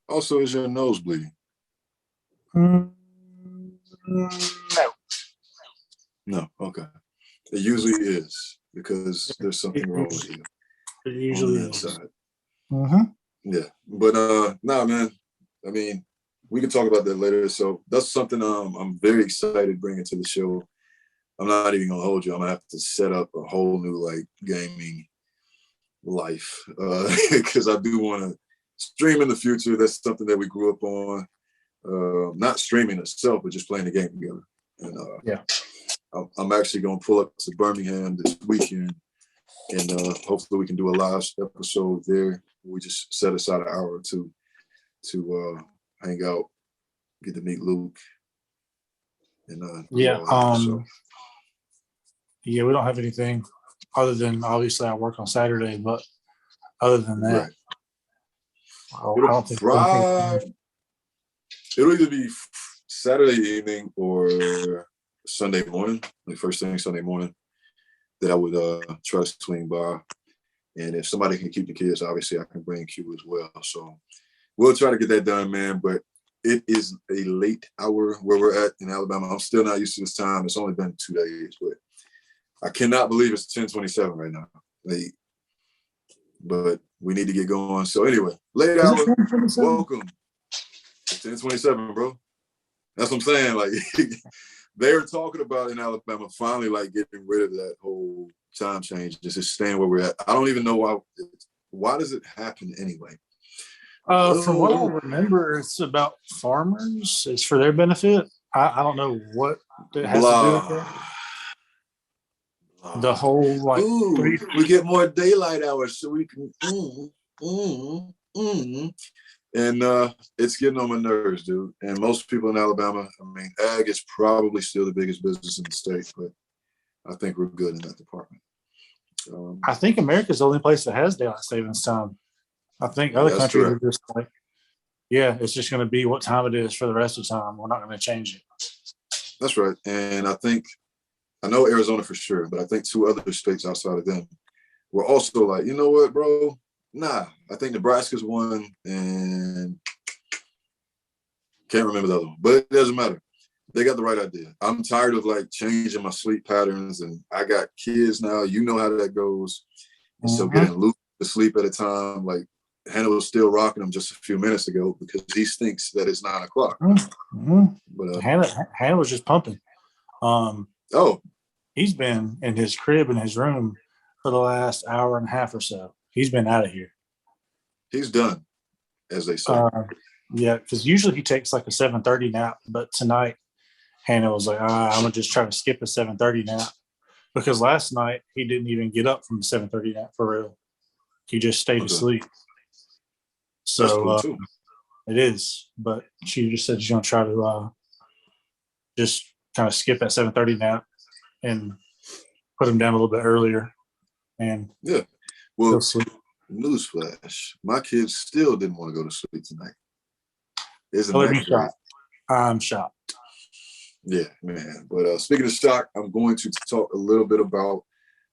Also, is your nose bleeding? No. No. Okay. It usually is because there's something wrong with you. It usually on the is. inside. Mm-hmm. Yeah, but nah, man. I mean, we can talk about that later. So that's something I'm very excited bringing to the show. I'm not even gonna hold you. I'm gonna have to set up a whole new like gaming life because I do want to stream in the future. That's something that we grew up on. Not streaming itself, but just playing the game together. And yeah, I'm actually gonna pull up to Birmingham this weekend, and hopefully we can do a live episode there. We just set aside an hour or two to hang out, get to meet Luke, and yeah. so. Yeah, we don't have anything other than obviously I work on Saturday, but other than that, Right. I don't think it'll either be Saturday evening or Sunday morning, like first thing Sunday morning, that I would try to swing by. And if somebody can keep the kids, obviously I can bring Q as well. So we'll try to get that done, man. But it is a late hour where we're at in Alabama. I'm still not used to this time. It's only been 2 days, but I cannot believe it's 10:27 right now. But we need to get going. So anyway, late hour, welcome. It's 10:27, bro. That's what I'm saying. Like they're talking about in Alabama finally like getting rid of that whole time change, just staying where we're at. I don't even know why. Why does it happen anyway? From what I remember, it's about farmers. It's for their benefit. I don't know what it has to do with it. The whole like we get more daylight hours so we can and it's getting on my nerves, dude. And most people in Alabama, I mean, ag is probably still the biggest business in the state, but I think we're good in that department. I think America's the only place that has daylight savings time. I think other countries are just like, yeah, it's just going to be what time it is for the rest of the time. We're not going to change it. That's right. And I know Arizona for sure, but I think 2 other states outside of them were also like, you know what, bro? Nah, I think Nebraska's one and can't remember the other one, but it doesn't matter. They got the right idea. I'm tired of like changing my sleep patterns, and I got kids now. You know how that goes. And so getting Luke to sleep at a time, like Hannah was still rocking him just a few minutes ago because he thinks that it's 9 o'clock. But Hannah was just pumping. He's been in his crib in his room for the last hour and a half or so. He's been out of here. He's done, as they say. Yeah, because usually he takes like a 7:30 nap, but tonight Hannah was like, I'm gonna just try to skip a 7:30 nap because last night he didn't even get up from the 7:30 nap for real. He just stayed asleep. So that's cool too. It is, but she just said she's gonna try to just kind of skip that 7:30 nap and put him down a little bit earlier. And yeah, well, newsflash: my kids still didn't want to go to sleep tonight. Isn't that great? I'm shocked. Yeah, man. But speaking of shock, I'm going to talk a little bit about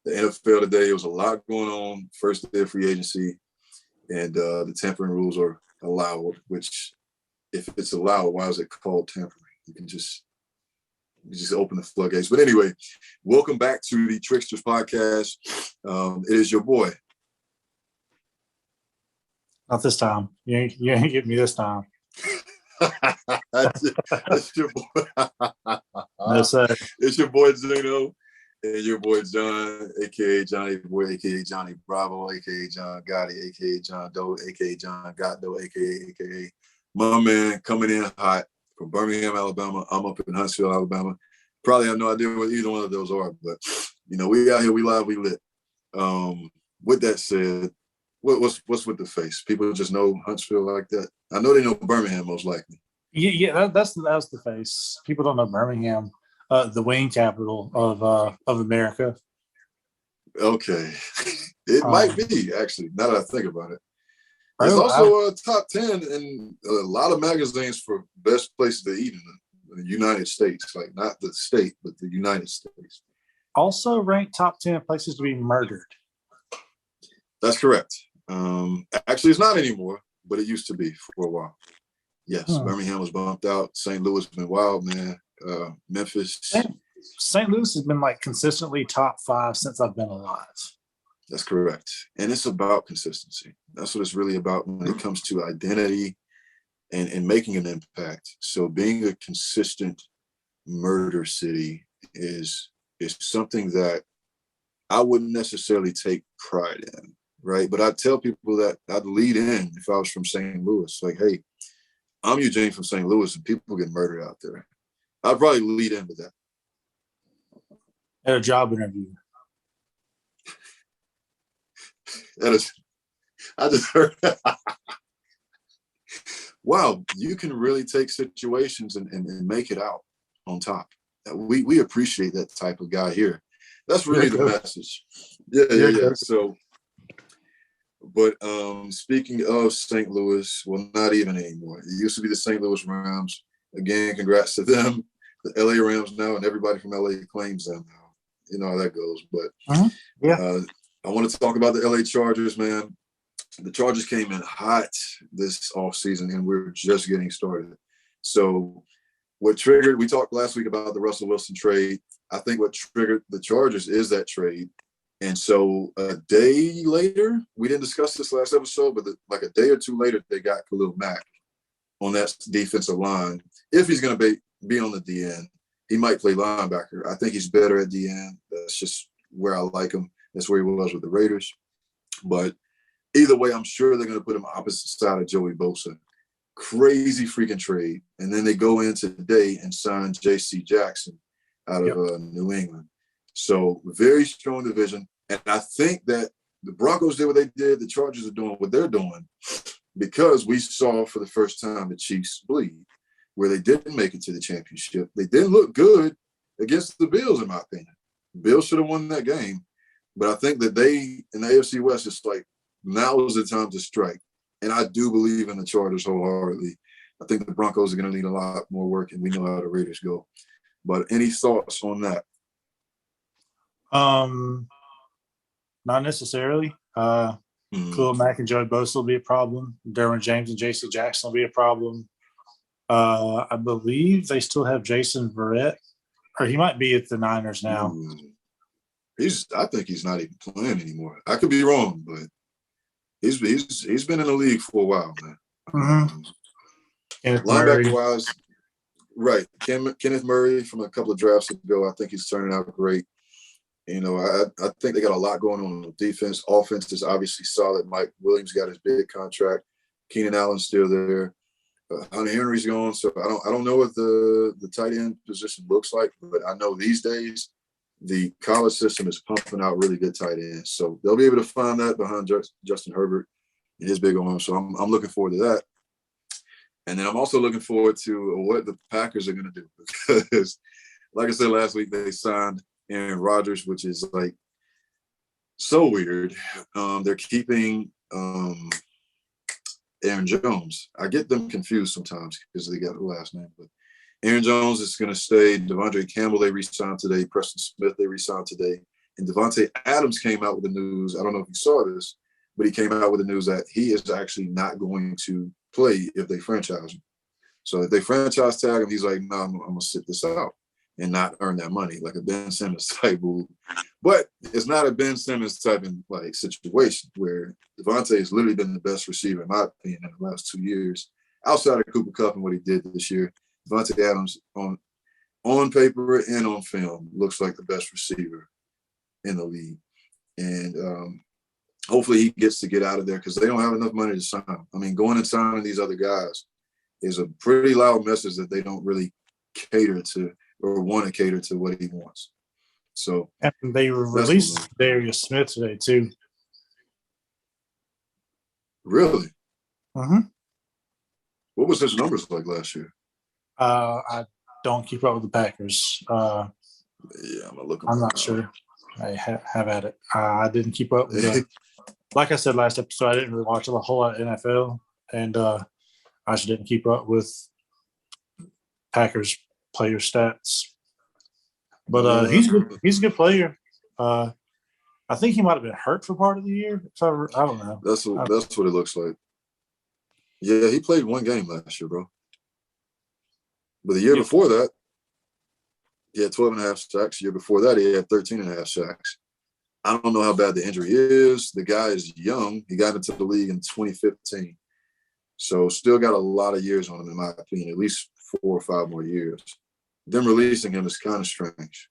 the NFL today. There was a lot going on. First day of free agency, and the tampering rules are allowed. Which, if it's allowed, why is it called tampering? You just open the floodgates. But anyway, welcome back to the Tricksters podcast. It is your boy. Not this time. You ain't getting me this time. That's your boy. No, sir. It's your boy Zeno and your boy John, aka Johnny Boy, aka Johnny Bravo, aka John Gotti, aka John Doe, aka John Gotto, aka my man coming in hot from Birmingham, Alabama. I'm up in Huntsville, Alabama. Probably have no idea what either one of those are, but we out here, we live, we lit. With that said, what's with the face? People just know Huntsville like that. I know they know Birmingham most likely. Yeah, that's the face. People don't know Birmingham, the wing capital of America. Okay, it might be actually. Now that I think about it, it's also a top 10 in a lot of magazines for best places to eat in the United States. Like not the state, but the United States. Also ranked top 10 places to be murdered. That's correct. Actually, it's not anymore. but it used to be for a while. Yes, Birmingham was bumped out. St. Louis has been wild, man. Memphis. St. Louis has been like consistently top 5 since I've been alive. That's correct. And it's about consistency. That's what it's really about when it comes to identity and making an impact. So being a consistent murder city is something that I wouldn't necessarily take pride in, right? But I tell people that I'd lead in if I was from St. Louis, like, hey, I'm Eugene from St. Louis and people get murdered out there. I'd probably lead in with that. At a job interview. I just heard that. Wow, you can really take situations and make it out on top. We appreciate that type of guy here. That's really the message. Yeah. So, but speaking of St. Louis, well, not even anymore. It used to be the St. Louis Rams. Again, congrats to them. The LA Rams now, and everybody from LA claims them now. You know how that goes. But I want to talk about the LA Chargers, man. The Chargers came in hot this offseason, and we're just getting started. So what triggered, we talked last week about the Russell Wilson trade. I think what triggered the Chargers is that trade. And so a day later, we didn't discuss this last episode, but like a day or two later, they got Khalil Mack on that defensive line. If he's going to be on the DN, he might play linebacker. I think he's better at DN. That's just where I like him. That's where he was with the Raiders. But either way, I'm sure they're going to put him opposite side of Joey Bosa. Crazy freaking trade. And then they go in today and sign J.C. Jackson out of New England. So very strong division. And I think that the Broncos did what they did. The Chargers are doing what they're doing because we saw for the first time the Chiefs bleed, where they didn't make it to the championship. They didn't look good against the Bills, in my opinion. Bills should have won that game. But I think that they, in the AFC West, it's like, now is the time to strike. And I do believe in the Chargers wholeheartedly. I think the Broncos are going to need a lot more work, and we know how the Raiders go. But any thoughts on that? Not necessarily. Khalil Mack and Joey Bosa will be a problem. Derwin James and J.C. Jackson will be a problem. I believe they still have Jason Verrett, or he might be at the Niners now. I think he's not even playing anymore. I could be wrong, but he's been in the league for a while, man. Linebacker-wise, right. Kenneth Murray from a couple of drafts ago, I think he's turning out great. You know, I think they got a lot going on defense. Offense is obviously solid. Mike Williams got his big contract. Keenan Allen's still there. Hunter Henry's gone, so I don't know what the tight end position looks like, but I know these days the college system is pumping out really good tight ends. So they'll be able to find that behind Justin Herbert and his big arm. So I'm looking forward to that. And then I'm also looking forward to what the Packers are going to do because, like I said last week, they signed Aaron Rodgers, which is like so weird. They're keeping Aaron Jones. I get them confused sometimes because they got the last name, but Aaron Jones is going to stay. Devondre Campbell, they re-signed today. Preston Smith, they re-signed today. And Devontae Adams came out with the news. I don't know if you saw this, but he came out with the news that he is actually not going to play if they franchise him. So if they franchise tag him, he's like, no, I'm going to sit this out and not earn that money, like a Ben Simmons type move. But it's not a Ben Simmons type of like situation where Devontae has literally been the best receiver, in my opinion, in the last 2 years, outside of Cooper Kupp and what he did this year. Devontae Adams on paper and on film looks like the best receiver in the league. And hopefully he gets to get out of there because they don't have enough money to sign him. I mean, going and signing these other guys is a pretty loud message that they don't really cater to or want to cater to what he wants. So and they released Darius Smith today too. Really? Mm-hmm. What was his numbers like last year? I don't keep up with the Packers. Yeah, I'm gonna look. I'm not sure. I have at it. I didn't keep up with the. Like I said last episode, I didn't really watch a whole lot of NFL, and I just didn't keep up with Packers player stats. But he's good. He's a good player. I think he might have been hurt for part of the year. I don't know. That's what it looks like. Yeah, he played one game last year, bro. But the year before that, he had 12 and a half sacks. The year before that, he had 13 and a half sacks. I don't know how bad the injury is. The guy is young. He got into the league in 2015. So still got a lot of years on him, in my opinion, at least 4 or 5 more years. Them releasing him is kind of strange.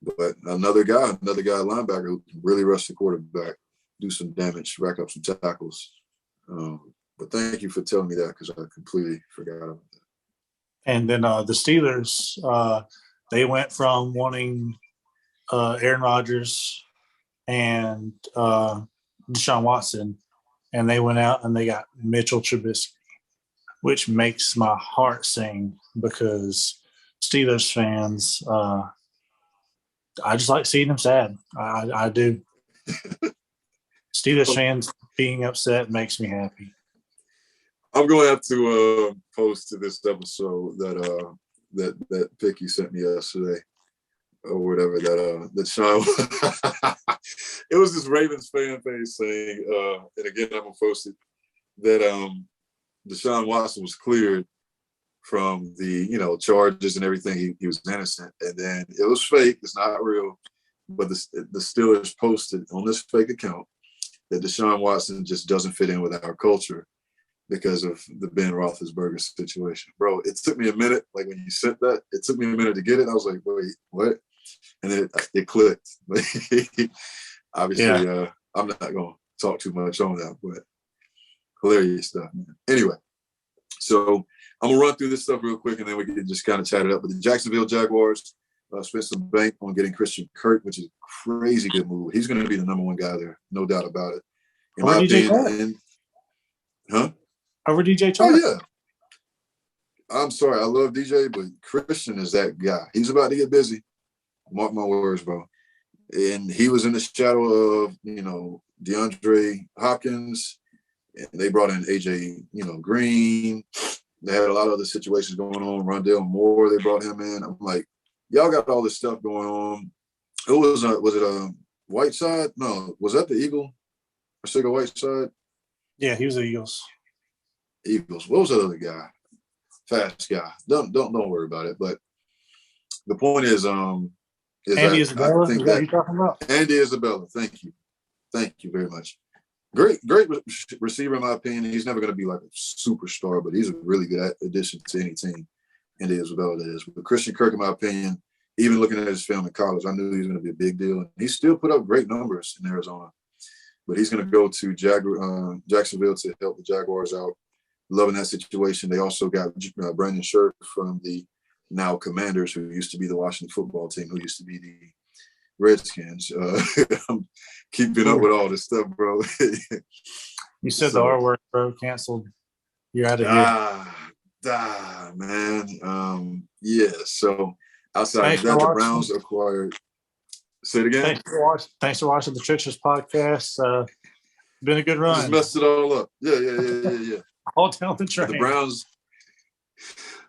But another guy linebacker who can really rush the quarterback, do some damage, rack up some tackles. But thank you for telling me that because I completely forgot about that. And then the Steelers, they went from wanting Aaron Rodgers and Deshaun Watson, and they went out and they got Mitchell Trubisky, which makes my heart sing because Steelers fans, I just like seeing them sad. I do. Steelers fans being upset makes me happy. I'm going to have to post to this episode that pic you sent me yesterday or whatever that Sean. It was this Ravens fan page saying, and again I'm gonna post it, that Deshaun Watson was cleared from the charges and everything. He was innocent, and then it was fake. It's not real, but the Steelers posted on this fake account that Deshaun Watson just doesn't fit in with our culture because of the Ben Roethlisberger situation. Bro, it took me a minute. Like when you sent that, it took me a minute to get it. I was like, wait, what? And then it clicked. Obviously, yeah. I'm not going to talk too much on that, but hilarious stuff, man. Anyway, so I'm going to run through this stuff real quick, and then we can just kind of chat it up. But the Jacksonville Jaguars spent some bank on getting Christian Kirk, which is a crazy good move. He's going to be the number 1 guy there, no doubt about it. In my opinion, over DJ Chark. Oh, yeah. I'm sorry. I love DJ, but Christian is that guy. He's about to get busy. Mark my words, bro. And he was in the shadow of, DeAndre Hopkins. And they brought in AJ, Green. They had a lot of other situations going on. Rondale Moore, they brought him in. I'm like, y'all got all this stuff going on. It was it a Whiteside? No, was that the Eagle? Arcega Whiteside? Yeah, he was the Eagles. What was the other guy? Fast guy. Don't worry about it. But the point is, Andy Isabella. Is that what you're talking about? Andy Isabella. Thank you very much. Great receiver in my opinion. He's never going to be like a superstar, but he's a really good addition to any team. Andy Isabella, that is. But Christian Kirk, in my opinion, even looking at his film in college, I knew he was going to be a big deal. And he still put up great numbers in Arizona. But he's going to go to Jacksonville to help the Jaguars out. Loving that situation. They also got Brandon Scherf from the now Commanders, who used to be the Washington football team, who used to be the Redskins. I'm keeping up with all this stuff, bro. You said the R word, bro. Canceled. You're out of here. Man. Yeah. So outside of that, the Browns acquired. Say it again. Thanks for watching the Tricksters podcast. Been a good run. Just messed it all up. Yeah. All down the train.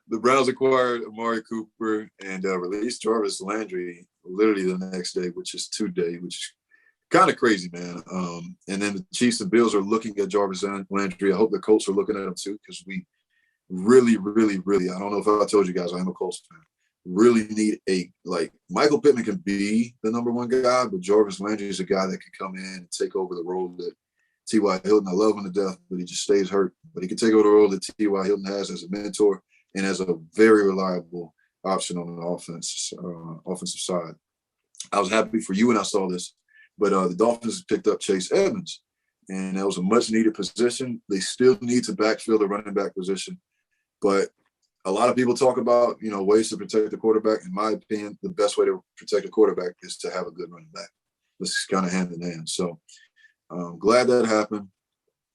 The Browns acquired Amari Cooper and released Jarvis Landry literally the next day, which is today, which is kind of crazy, man. And then the Chiefs and Bills are looking at Jarvis Landry. I hope the Colts are looking at him too, because we really, really, really, I don't know if I told you guys, I am a Colts fan, really need Michael Pittman can be the number 1 guy, but Jarvis Landry is a guy that can come in and take over the role that T.Y. Hilton, I love him to death, but he just stays hurt. But he can take over the role that T.Y. Hilton has as a mentor and as a very reliable option on the offensive side. I was happy for you when I saw this, but the Dolphins picked up Chase Edmonds, and that was a much-needed position. They still need to backfill the running back position, but a lot of people talk about, ways to protect the quarterback. In my opinion, the best way to protect a quarterback is to have a good running back. This is kind of hand in hand. So I'm glad that happened.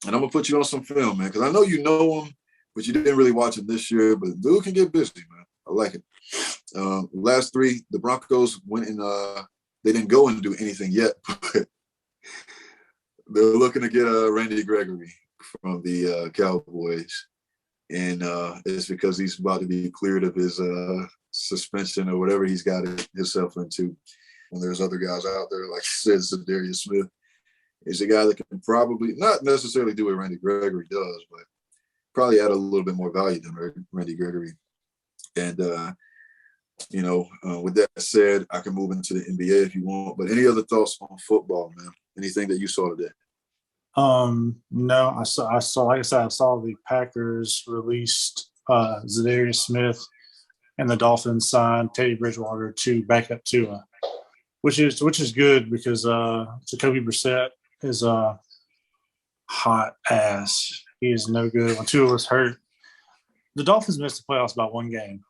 And I'm going to put you on some film, man, because I know you know him, but you didn't really watch him this year. But dude can get busy, man. I like it. Last 3, the Broncos went and they didn't go and do anything yet, but they're looking to get Randy Gregory from the Cowboys. And it's because he's about to be cleared of his suspension or whatever he's got himself into. And there's other guys out there, like you said, Darius Smith. He's a guy that can probably not necessarily do what Randy Gregory does, but probably add a little bit more value than Randy Gregory. And, with that said, I can move into the NBA if you want. But any other thoughts on football, man? Anything that you saw today? No, I saw, like I said, I saw the Packers released Zadarius Smith and the Dolphins signed Teddy Bridgewater to back up Tua, which is good because Jacoby Brissett is a hot ass. He is no good. When Tua was hurt, the Dolphins missed the playoffs by one game.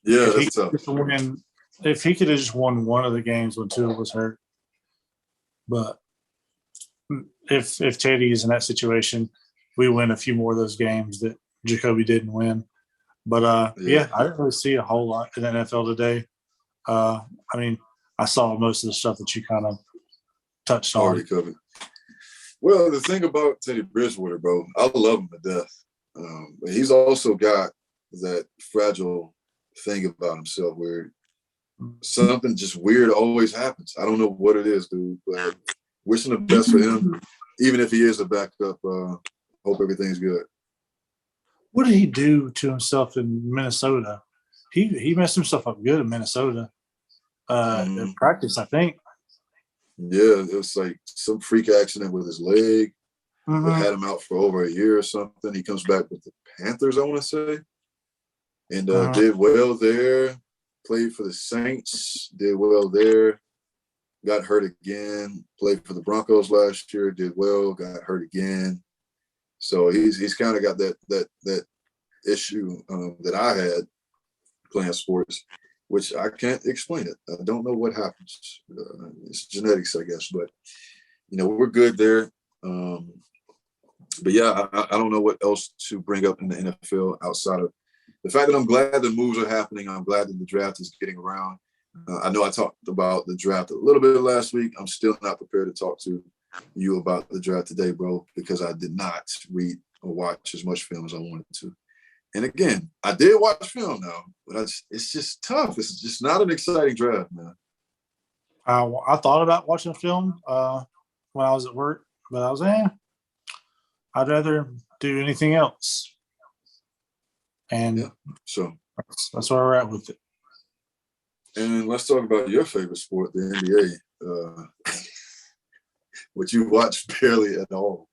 Yeah, that's tough. If he could have just won one of the games when Tua was hurt, but if Teddy is in that situation, we win a few more of those games that Jacoby didn't win. But I didn't really see a whole lot in the NFL today. I saw most of the stuff that you kind of touched on. Already covered. Well, the thing about Teddy Bridgewater, bro, I love him to death. But he's also got that fragile thing about himself where something just weird always happens. I don't know what it is, dude, but wishing the best for him, even if he is a backup. Hope everything's good. What did he do to himself in Minnesota? He messed himself up good in Minnesota. In practice, I think. Yeah, it was like some freak accident with his leg. That had him out for over a year or something. He comes back with the Panthers, I want to say, and did well there. Played for the Saints, did well there. Got hurt again. Played for the Broncos last year, did well. Got hurt again. So he's kind of got that issue that I had playing sports, which I can't explain it. I don't know what happens. It's genetics, I guess. But we're good there. But yeah, I don't know what else to bring up in the NFL outside of the fact that I'm glad the moves are happening. I'm glad that the draft is getting around. I know I talked about the draft a little bit last week. I'm still not prepared to talk to you about the draft today, bro, because I did not read or watch as much film as I wanted to. And again, I did watch film now, but it's just tough. It's just not an exciting draft, man. I thought about watching film when I was at work, but I was I'd rather do anything else. And so that's where we're at with it. And let's talk about your favorite sport, the NBA, which you watch barely at all.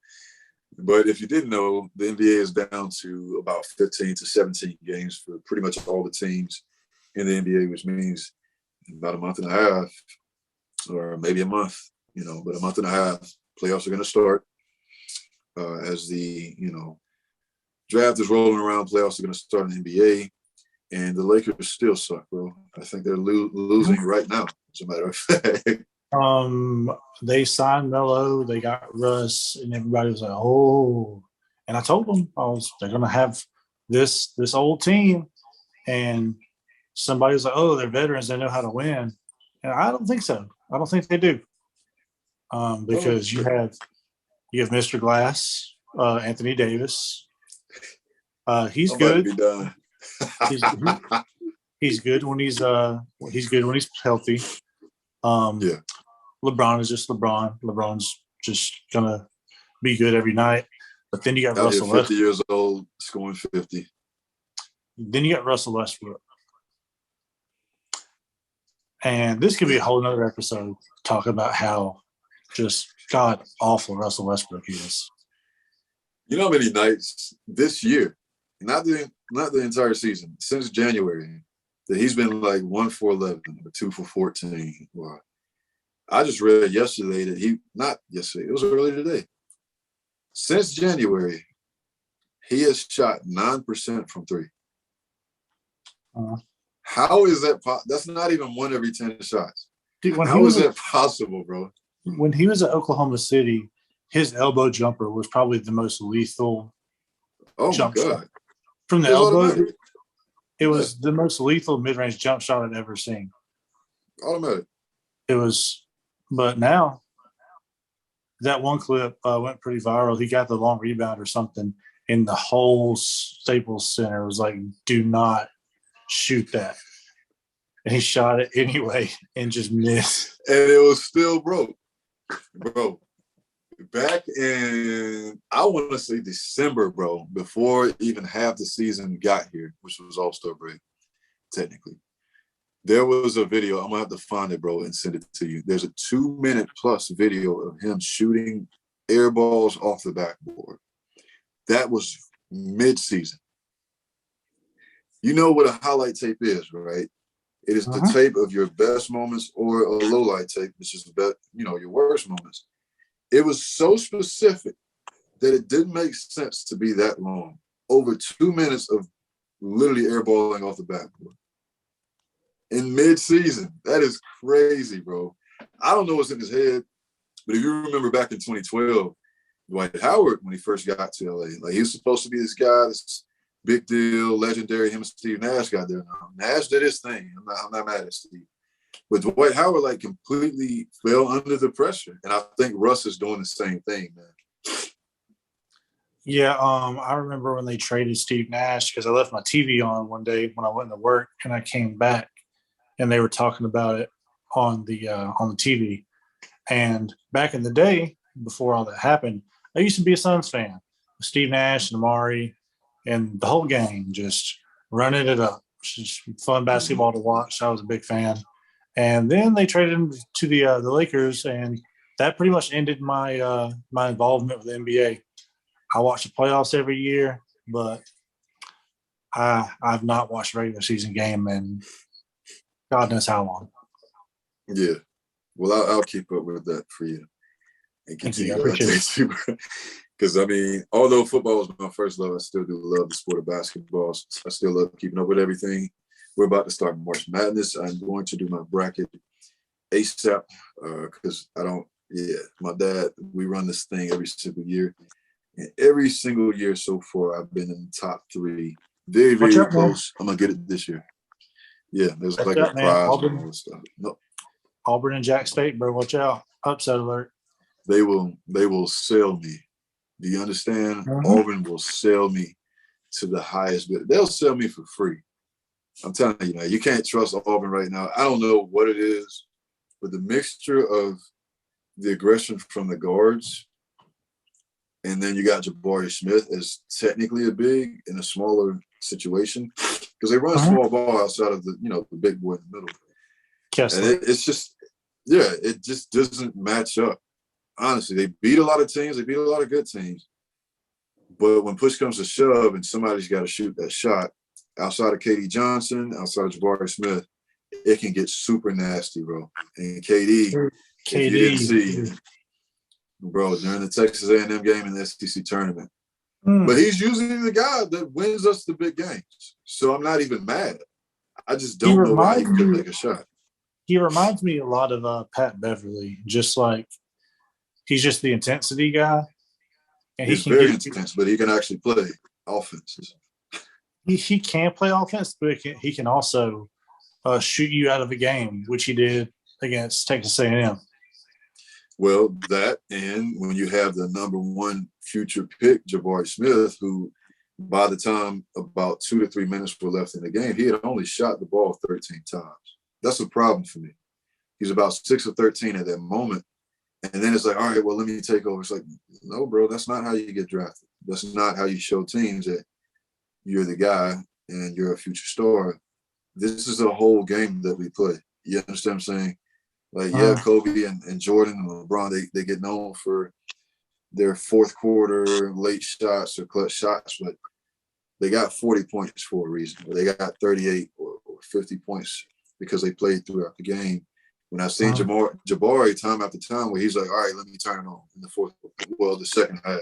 But if you didn't know, the NBA is down to about 15 to 17 games for pretty much all the teams in the NBA, which means about a month and a half, or maybe a month, but a month and a half, playoffs are going to start. As the, draft is rolling around, playoffs are going to start in the NBA. And the Lakers still suck, bro. I think they're losing right now, as a matter of fact. They signed Melo, they got Russ, and everybody was like, "Oh!" And I told them they're going to have this old team, and somebody was like, "Oh, they're veterans, they know how to win," and I don't think so. I don't think they do, because you have Mr. Glass, Anthony Davis. He's good. He's good when he's healthy. LeBron is just LeBron. LeBron's just gonna be good every night. But then you got Russell 50 years old, scoring 50. Then you got Russell Westbrook. And this could be a whole nother episode talking about how just god awful Russell Westbrook is. You know how many nights this year, not the entire season, since January, that he's been like 1 for 11 or 2 for 14. Wow. I just read yesterday that not yesterday, it was earlier today. Since January, he has shot 9% from 3. How is that? That's not even 1 every 10 shots. Dude, how is that possible, bro? When he was at Oklahoma City, his elbow jumper was probably the most lethal. Oh my God! Shot. From the elbow, it was the most lethal mid-range jump shot I'd ever seen. Automatic. It was. But now, that one clip went pretty viral. He got the long rebound or something, and the whole Staples Center was like, do not shoot that. And he shot it anyway and just missed. And it was still broke. Bro, back in, I want to say December, bro, before even half the season got here, which was All-Star break, technically. There was a video. I'm going to have to find it, bro, and send it to you. There's a 2-minute plus video of him shooting air balls off the backboard. That was mid-season. You know what a highlight tape is, right? It is the tape of your best moments or a low light tape, which is your worst moments. It was so specific that it didn't make sense to be that long. Over 2 minutes of literally airballing off the backboard. In mid-season. That is crazy, bro. I don't know what's in his head, but if you remember back in 2012, Dwight Howard, when he first got to LA, like he was supposed to be this guy, this big deal, legendary. Him and Steve Nash got there now. Nash did his thing. I'm not mad at Steve. But Dwight Howard, like, completely fell under the pressure. And I think Russ is doing the same thing, man. Yeah, I remember when they traded Steve Nash because I left my TV on one day when I went to work and I came back and they were talking about it on the TV. And back in the day, before all that happened, I used to be a Suns fan. Steve Nash and Amari and the whole gang just running it up. It's just fun basketball to watch. I was a big fan. And then they traded him to the Lakers, and that pretty much ended my my involvement with the NBA. I watch the playoffs every year, but I've not watched a regular season game in God knows how long. Yeah. Well, I'll keep up with that for you. And continue to update you. Because, I mean, although football is my first love, I still do love the sport of basketball. I still love keeping up with everything. We're about to start March Madness. I'm going to do my bracket ASAP because my dad, we run this thing every single year. And every single year so far, I've been in the top 3. Very, very close. Man. I'm going to get it this year. Yeah, there's like a prize and all this stuff. No. Auburn and Jack State, bro, watch out. Upset alert. They will sell me. Do you understand? Auburn will sell me to the highest bid. They'll sell me for free. I'm telling you, man, you can't trust Auburn right now. I don't know what it is, but the mixture of the aggression from the guards, and then you got Jabari Smith as technically a big in a smaller situation because they run small ball outside of the big boy in the middle. And it's just, it just doesn't match up. Honestly, they beat a lot of teams. They beat a lot of good teams. But when push comes to shove and somebody's got to shoot that shot, outside of KD Johnson, outside of Jabari Smith, it can get super nasty, bro. And KD, if you didn't see, bro, during the Texas A&M game in the SEC tournament. But he's usually the guy that wins us the big games. So I'm not even mad. I just don't know why he couldn't make a shot. He reminds me a lot of Pat Beverly, just like he's just the intensity guy. And he's very intense, but he can actually play offense. He can play offense, but he can also shoot you out of a game, which he did against Texas A&M. Well, that, and when you have the number 1 future pick, Jabari Smith, who by the time about 2 to 3 minutes were left in the game, he had only shot the ball 13 times. That's a problem for me. He's about 6 or 13 at that moment. And then it's like, all right, well, let me take over. It's like, no, bro, that's not how you get drafted. That's not how you show teams that you're the guy and you're a future star. This is a whole game that we play. You understand what I'm saying? Like, yeah, Kobe and Jordan and LeBron, they get known for their fourth quarter late shots or clutch shots, but they got 40 points for a reason. Or they got 38 or 50 points because they played throughout the game. When I've seen Jabari time after time where he's like, all right, let me turn it on in the second half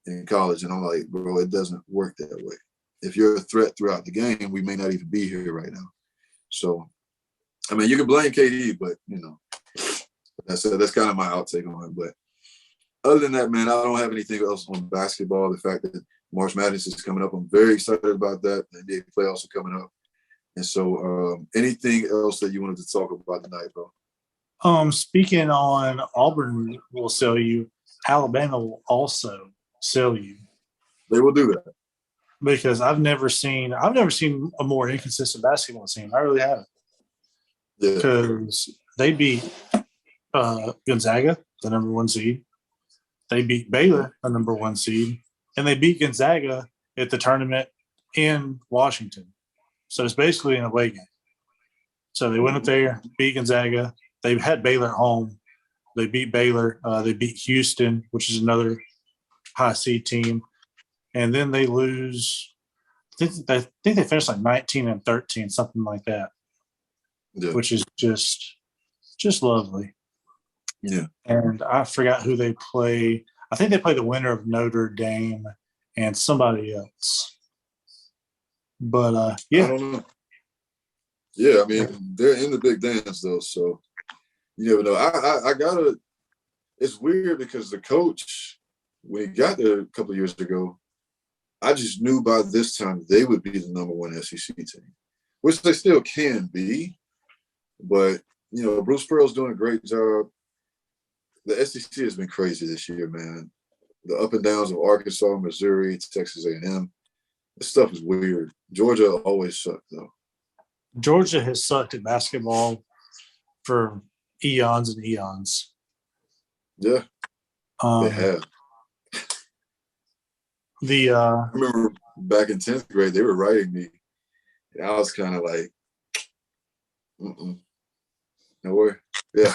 in college. And I'm like, bro, it doesn't work that way. If you're a threat throughout the game, we may not even be here right now. So, I mean, you can blame KD, but, that's kind of my outtake on it. But other than that, man, I don't have anything else on basketball. The fact that March Madness is coming up, I'm very excited about that. The NBA playoffs are coming up. And so anything else that you wanted to talk about tonight, bro? Speaking on Auburn will sell you, Alabama will also sell you. They will do that. Because I've never seen a more inconsistent basketball team. I really haven't. Yeah. Because they beat Gonzaga, the number 1 seed. They beat Baylor, the number 1 seed, and they beat Gonzaga at the tournament in Washington. So it's basically an away game. So they went up there, beat Gonzaga. They had Baylor at home. They beat Baylor. They beat Houston, which is another high seed team. And then they lose. I think they finished like 19-13, something like that, which is just lovely. Yeah. And I forgot who they play. I think they play the winner of Notre Dame and somebody else. But yeah. I don't know. Yeah, I mean, they're in the big dance though, so you never know. I gotta. It's weird because the coach, when he got there a couple of years ago, I just knew by this time they would be the number 1 SEC team, which they still can be. But Bruce Pearl's doing a great job. The SEC has been crazy this year, man. The up and downs of Arkansas, Missouri, Texas A&M. This stuff is weird. Georgia always sucked, though. Georgia has sucked at basketball for eons and eons. Yeah, they have. I remember back in 10th grade, they were writing me. And I was kind of like, no way. Yeah.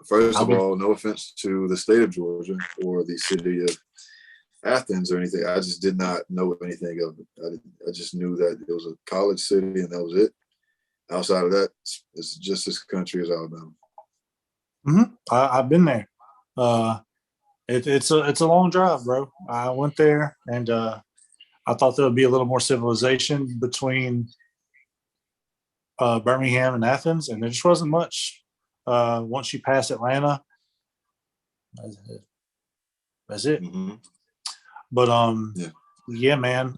First of all, no offense to the state of Georgia or the city of Athens or anything. I just did not know anything of it. I just knew that it was a college city and that was it. Outside of that, it's just as country as Alabama. I've been there. It's a long drive, bro. I went there and I thought there would be a little more civilization between Birmingham and Athens, and there just wasn't much. Once you pass Atlanta, that's it. Mm-hmm. But yeah, man,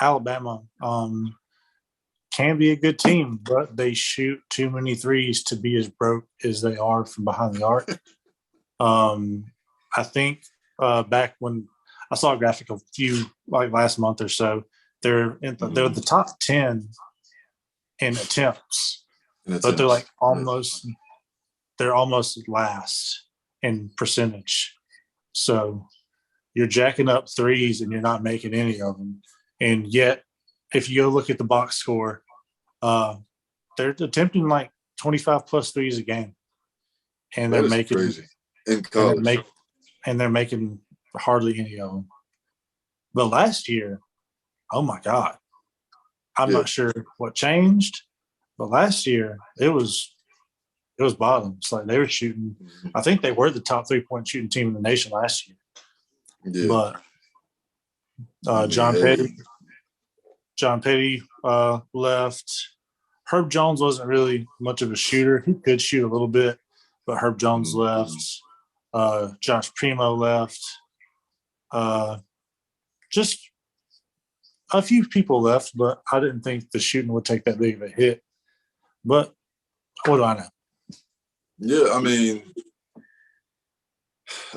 Alabama can be a good team, but they shoot too many threes to be as broke as they are from behind the arc. I think back when I saw a graphic a few like last month or so, they're the top 10 in attempts, but they're like almost last in percentage. So you're jacking up threes and you're not making any of them. And yet, if you go look at the box score, they're attempting like 25 plus threes a game, and they're making crazy in college, and they're making hardly any of them. But last year, oh my God, I'm not sure what changed, but last year it was bottoms. Like they were shooting. I think they were the top 3-point shooting team in the nation last year. Yeah. But John Petty left. Herb Jones wasn't really much of a shooter. He could shoot a little bit, but Herb Jones left. Josh Primo left. Just a few people left, but I didn't think the shooting would take that big of a hit. But what do I know? Yeah, I mean,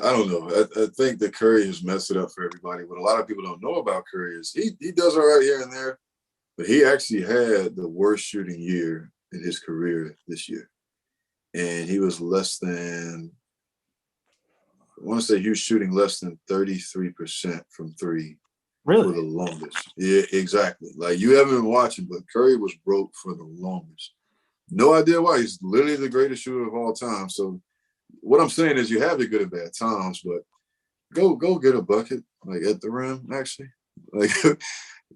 I don't know. I think that Curry has messed it up for everybody. What a lot of people don't know about Curry is he does all right here and there, but he actually had the worst shooting year in his career this year. And he was less than, I want to say he was shooting less than 33% from three for the longest. Yeah, exactly. Like you haven't been watching, but Curry was broke for the longest. No idea why. He's literally the greatest shooter of all time. So what I'm saying is you have the good and bad times, but go get a bucket, like at the rim, actually. Like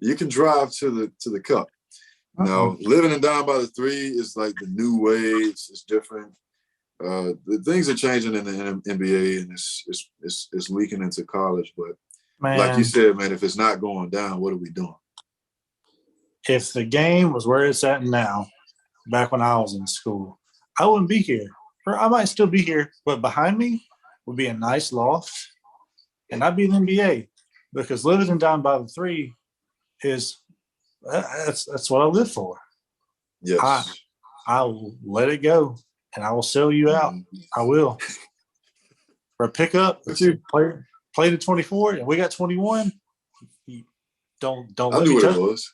you can drive to the cup. Now, living and dying by the three is like the new way. It's different. The things are changing in the NBA, and it's leaking into college. But like you said, man, if it's not going down, what are we doing? If the game was where it's at now, back when I was in school, I wouldn't be here. Or I might still be here, but behind me would be a nice loft, and I'd be in the NBA because living and dying by the three is that's what I live for. Yes, I will let it go, and I will sell you out. I will. For a pickup, play to 24, and we got 21. Don't I knew what it was.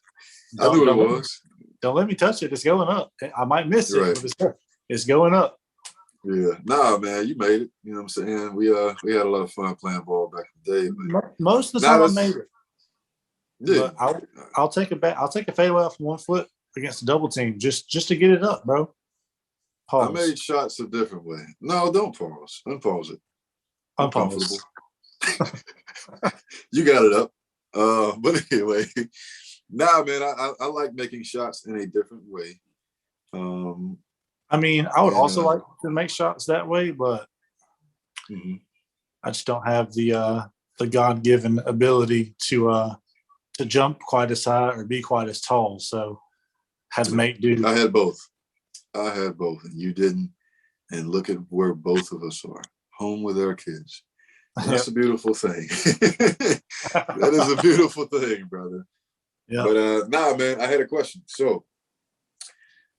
I knew what it was. Don't let me touch it. It's going up. I might miss it, but it's going up. Yeah. Nah, man, you made it. You know what I'm saying? We had a lot of fun playing ball back in the day. But Most of the now time I that's made it, yeah. but I'll take a I'll take a fadeaway off 1 foot against a double team just to get it up, bro. I Pause. made shots a different way. No, don't pause. Unpause it. I'm comfortable. Unpause. You got it up. But anyway, nah, man, I like making shots in a different way. I mean, I would And also like to make shots that way, but I just don't have the God given ability to jump quite as high or be quite as tall. So had to make do. I had both. And you didn't. And look at where both of us are, home with our kids. And that's a beautiful thing. That is a beautiful thing, brother. Yeah. But nah, man, I had a question. So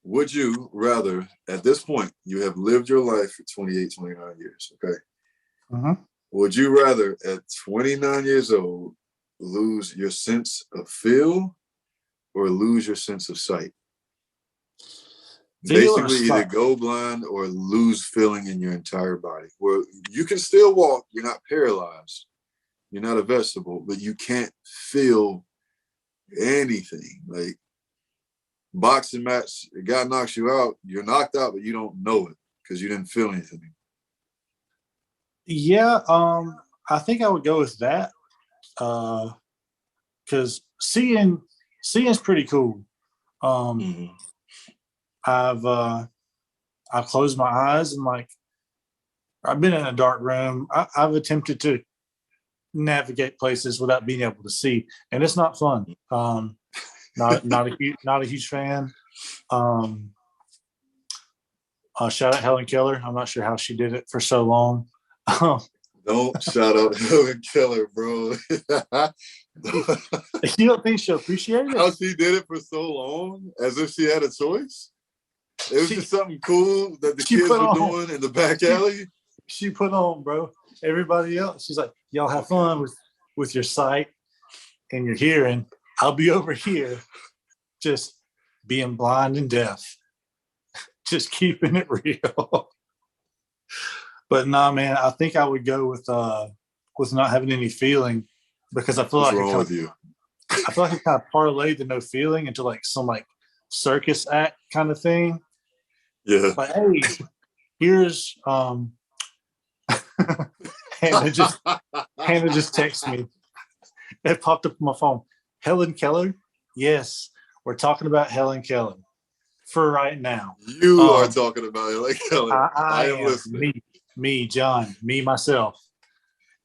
would you rather, at this point, you have lived your life for 28, 29 years, okay? Would you rather, at 29 years old, lose your sense of feel or lose your sense of sight? Basically, either go blind or lose feeling in your entire body. Where you can still walk, you're not paralyzed, you're not a vegetable, but you can't feel anything. Like boxing match, a guy knocks you out, you're knocked out, but you don't know it because you didn't feel anything. Yeah, I think I would go with that. Because seeing's pretty cool. I've closed my eyes and like I've been in a dark room. I've attempted to navigate places without being able to see, and it's not fun. Not a huge fan. Shout out Helen Keller. I'm not sure how she did it for so long. Don't shout out Helen Keller, bro. You don't think she'll appreciate it? How she did it for so long, as if she had a choice? It was just something cool that the kids were doing in the back alley. She put on, bro. Everybody else, she's like, y'all have fun with your sight and your hearing. I'll be over here just being blind and deaf. Just keeping it real. But nah, man, I think I would go with not having any feeling because I feel What's wrong with you? I feel like I kind of parlayed the no feeling into like some like circus act kind of thing. Yeah. Like, hey, here's Hannah just texted me. It popped up on my phone. Helen Keller? Yes, we're talking about Helen Keller for right now. You are talking about Helen Keller. I am listening. Me, John, me, myself.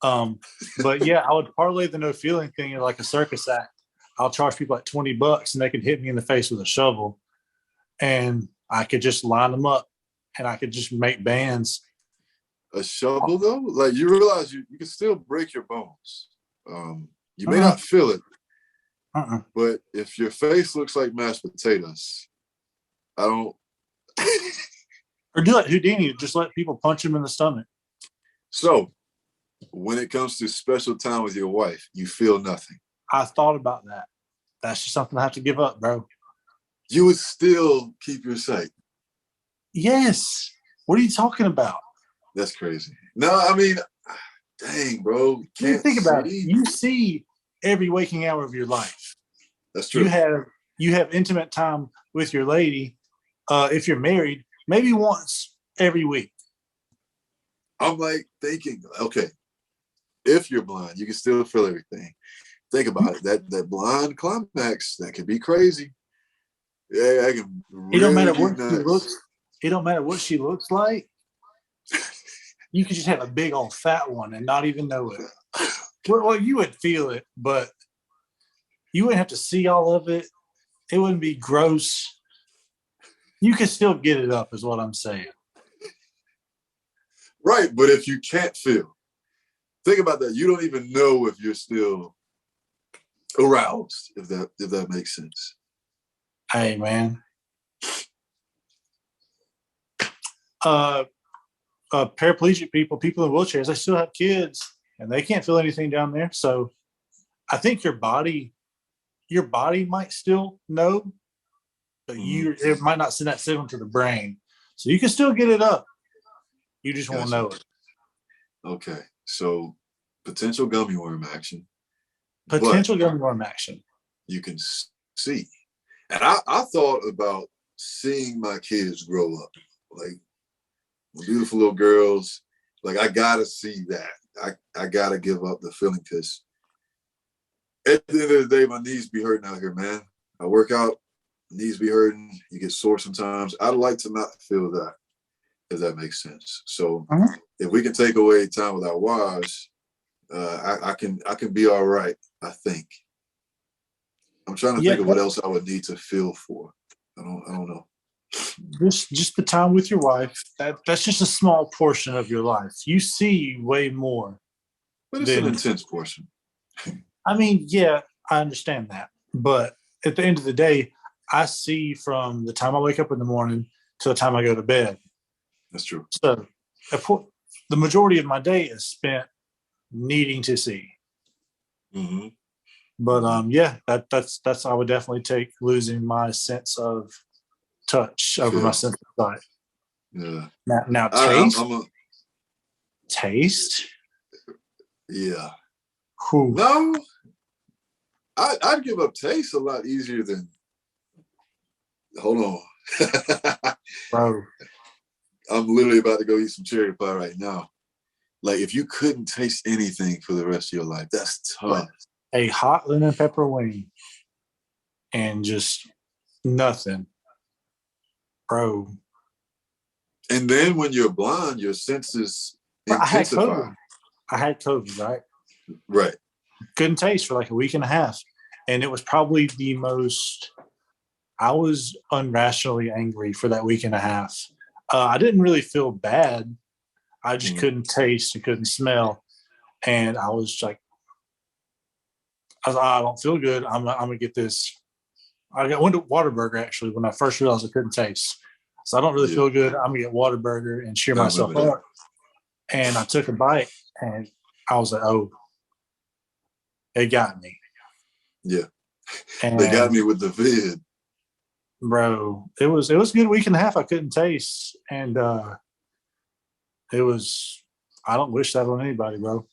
But yeah, I would parlay the no feeling thing in like a circus act. I'll charge people like $20 and they could hit me in the face with a shovel. And I could just line them up and I could just make bands. A shovel though? Like you realize you can still break your bones. You may not feel it. But if your face looks like mashed potatoes, I don't. Or do like Houdini, just let people punch him in the stomach. So, when it comes to special time with your wife, you feel nothing. I thought about that. That's just something I have to give up, bro. You would still keep your sight. Yes. What are you talking about? That's crazy. No, I mean, dang, bro. Can't think about it. You see every waking hour of your life. That's true. You have intimate time with your lady. If you're married, maybe once every week. I'm like thinking, okay, if you're blind, you can still feel everything. Think about it. That blind climax, that could be crazy. Yeah, I can. Really it don't matter what she looks. It don't matter what she looks like. You could just have a big old fat one and not even know it. Well, you would feel it, but you wouldn't have to see all of it. It wouldn't be gross. You could still get it up, is what I'm saying. Right, but if you can't feel, think about that. You don't even know if you're still aroused, if that makes sense. Hey, man. Paraplegic people in wheelchairs, they still have kids, and they can't feel anything down there. So I think your body might still know, but it might not send that signal to the brain. So you can still get it up. You just won't Gotcha. know it. Okay. So potential gummy worm action. Potential but gummy worm action. you can see. And I thought about seeing my kids grow up. Like beautiful little girls. Like I gotta see that. I gotta give up the feeling because at the end of the day, my knees be hurting out here, man. I work out, knees be hurting, you get sore sometimes. I'd like to not feel that, if that makes sense. So if we can take away time with our wives, I can be all right, I think. I'm trying to think of what else I would need to feel for. I don't know. Just the time with your wife. That's just a small portion of your life. You see way more. But it's an intense portion. I mean, yeah, I understand that. But at the end of the day, I see from the time I wake up in the morning to the time I go to bed. That's true. So the majority of my day is spent needing to see. Mm-hmm. But yeah, that's I would definitely take losing my sense of touch over my sense of sight. Yeah. Now taste. Taste. Yeah. Whew. No, I'd give up taste a lot easier than. Hold on, bro. I'm literally about to go eat some cherry pie right now. Like if you couldn't taste anything for the rest of your life, that's tough. A hot lemon pepper wing and just nothing, bro. And then when you're blind, your senses intensify. I had COVID, right? Right. Couldn't taste for like a week and a half. And it was probably the most, I was unrationally angry for that week and a half. I didn't really feel bad. I just couldn't taste and couldn't smell. And I was like, I don't feel good. I'm going to get this. Went to Whataburger actually when I first realized I couldn't taste. So I don't really feel good. I'm going to get Whataburger and cheer myself up. And I took a bite and I was like, oh, it got me. Yeah. And they got me with the vid. Bro, it was a good week and a half I couldn't taste. And it was, I don't wish that on anybody, bro.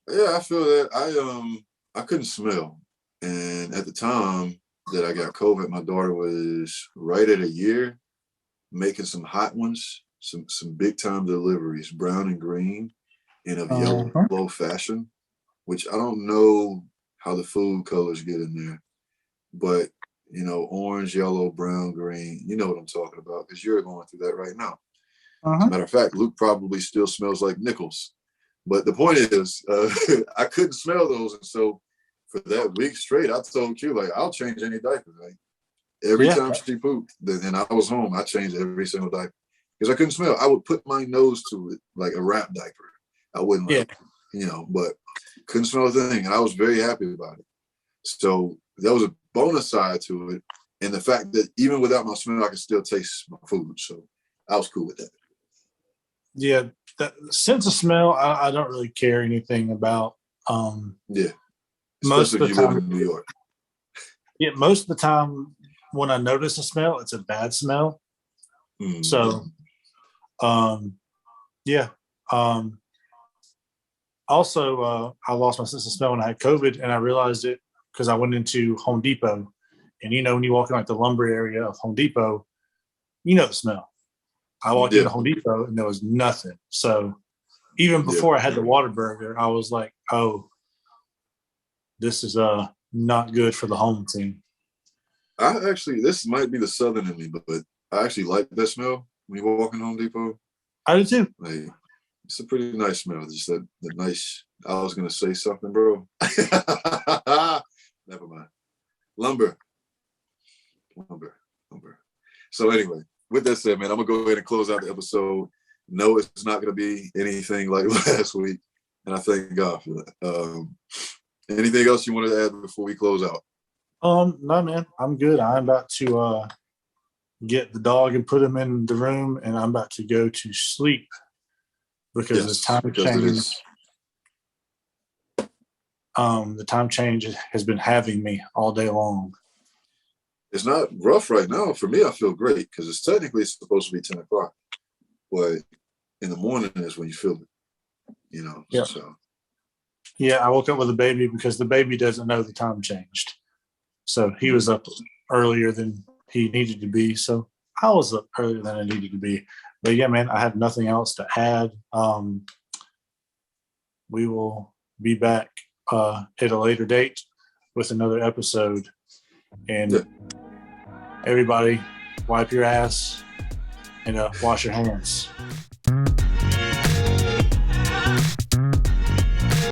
Yeah, I feel that. I couldn't smell. And at the time that I got COVID, my daughter was right at a year, making some hot ones, some big time deliveries, brown and green in a yellow fashion, which I don't know how the food colors get in there, but you know, orange, yellow, brown, green, you know what I'm talking about because you're going through that right now. As a matter of fact, Luke probably still smells like nickels. But the point is, I couldn't smell those. And so for that week straight, I told Q, like, I'll change any diaper. Like, every time she pooped, and I was home, I changed every single diaper. Because I couldn't smell. I would put my nose to it like a wrap diaper. I wouldn't like, you know, but couldn't smell a thing. And I was very happy about it. So there was a bonus side to it. And the fact that even without my smell, I could still taste my food. So I was cool with that. Yeah, that sense of smell, I don't really care anything about. Yeah, most of the time, you live in New York. Yeah, most of the time when I notice a smell, it's a bad smell. Mm-hmm. So, yeah. Also, I lost my sense of smell when I had COVID, and I realized it because I went into Home Depot, and you know when you walk in like the lumber area of Home Depot, you know the smell. I walked into Home Depot and there was nothing. So even before I had the Whataburger, I was like, oh, this is not good for the home team. This might be the Southern in me, but I actually like that smell when you walk in Home Depot. I do too. Like, it's a pretty nice smell. Just the nice, I was going to say something, bro. Never mind. Lumber. So anyway. With that said, man, I'm going to go ahead and close out the episode. No, it's not going to be anything like last week. And I thank God for that. Anything else you wanted to add before we close out? No, man. I'm good. I'm about to get the dog and put him in the room, and I'm about to go to sleep because it's time change. The time change has been having me all day long. It's not rough right now. For me, I feel great because it's technically supposed to be 10 o'clock. But in the morning is when you feel it, you know. Yeah. So yeah, I woke up with a baby because the baby doesn't know the time changed. So he was up earlier than he needed to be. So I was up earlier than I needed to be. But yeah, man, I have nothing else to add. We will be back at a later date with another episode. And everybody, wipe your ass and wash your hands.